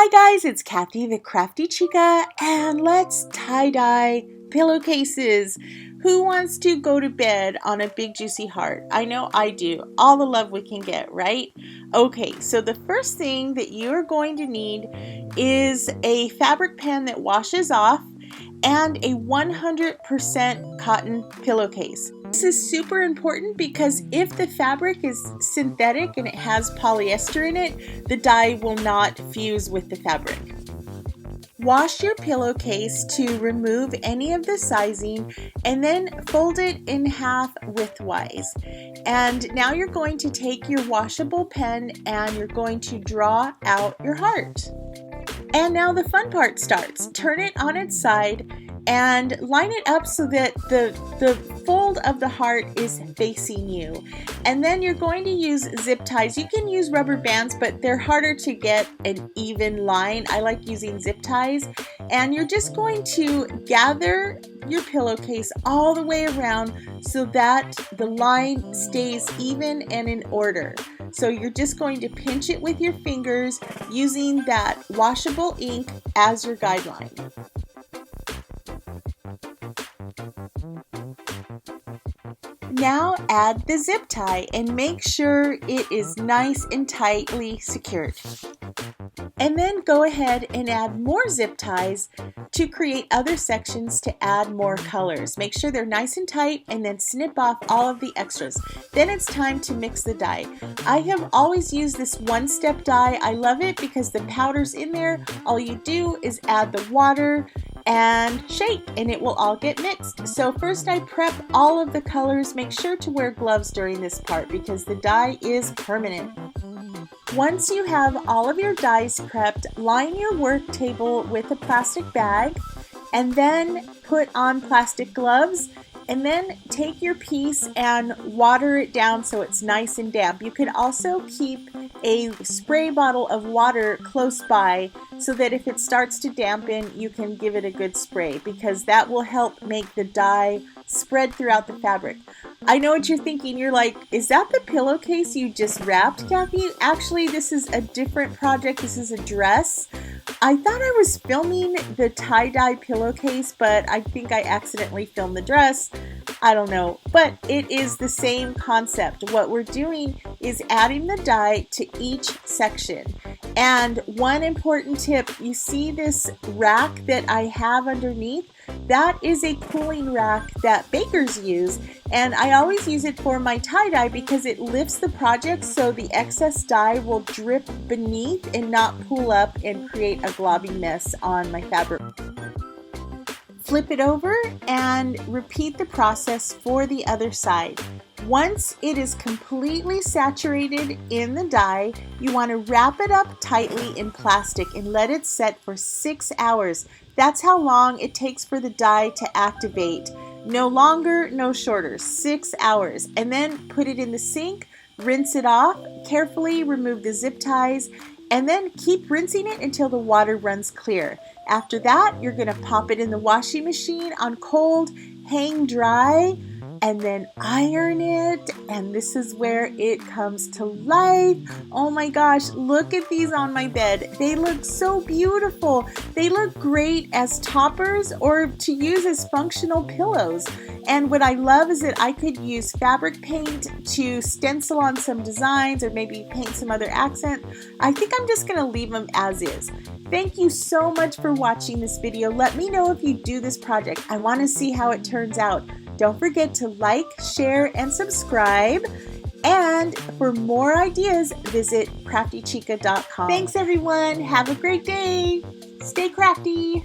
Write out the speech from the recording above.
Hi guys, it's Kathy the Crafty Chica, and let's tie-dye pillowcases. Who wants to go to bed on a big juicy heart? I know I do. All the love we can get, right? Okay, so the first thing that you're going to need is a fabric pen that washes off and a 100% cotton pillowcase. This is super important because if the fabric is synthetic and it has polyester in it, the dye will not fuse with the fabric. Wash your pillowcase to remove any of the sizing and then fold it in half widthwise. And now you're going to take your washable pen and you're going to draw out your heart. And now the fun part starts. Turn it on its side and line it up so that the fold of the heart is facing you. And then you're going to use zip ties. You can use rubber bands, but they're harder to get an even line. I like using zip ties. And you're just going to gather your pillowcase all the way around so that the line stays even and in order. So you're just going to pinch it with your fingers using that washable ink as your guideline. Now add the zip tie and make sure it is nice and tightly secured. And then go ahead and add more zip ties to create other sections to add more colors. Make sure they're nice and tight and then snip off all of the extras. Then it's time to mix the dye. I have always used this one-step dye. I love it because the powder's in there. All you do is add the water and shake and it will all get mixed. So first I prep all of the colors. Make sure to wear gloves during this part because the dye is permanent. Once you have all of your dyes prepped, line your work table with a plastic bag and then put on plastic gloves, and then take your piece and water it down so it's nice and damp. You could also keep a spray bottle of water close by so that if it starts to dampen, you can give it a good spray because that will help make the dye spread throughout the fabric. I know what you're thinking. You're like, is that the pillowcase you just wrapped, Kathy? Actually, this is a different project. This is a dress. I thought I was filming the tie-dye pillowcase, but I think I accidentally filmed the dress. I don't know, but it is the same concept. What we're doing is adding the dye to each section. And one important tip, you see this rack that I have underneath? That is a cooling rack that bakers use, and I always use it for my tie-dye because it lifts the project so the excess dye will drip beneath and not pool up and create a globby mess on my fabric. Flip it over and repeat the process for the other side. Once it is completely saturated in the dye, you want to wrap it up tightly in plastic and let it set for 6 hours. That's how long it takes for the dye to activate. No longer, no shorter, 6 hours. And then put it in the sink, rinse it off, carefully remove the zip ties, and then keep rinsing it until the water runs clear. After that, you're going to pop it in the washing machine on cold, hang dry, and then iron it, and this is where it comes to life. Oh my gosh, look at these on my bed. They look so beautiful. They look great as toppers or to use as functional pillows. And what I love is that I could use fabric paint to stencil on some designs or maybe paint some other accent. I think I'm just gonna leave them as is. Thank you so much for watching this video. Let me know if you do this project. I wanna see how it turns out. Don't forget to like, share, and subscribe. And for more ideas, visit craftychica.com. Thanks everyone. Have a great day. Stay crafty.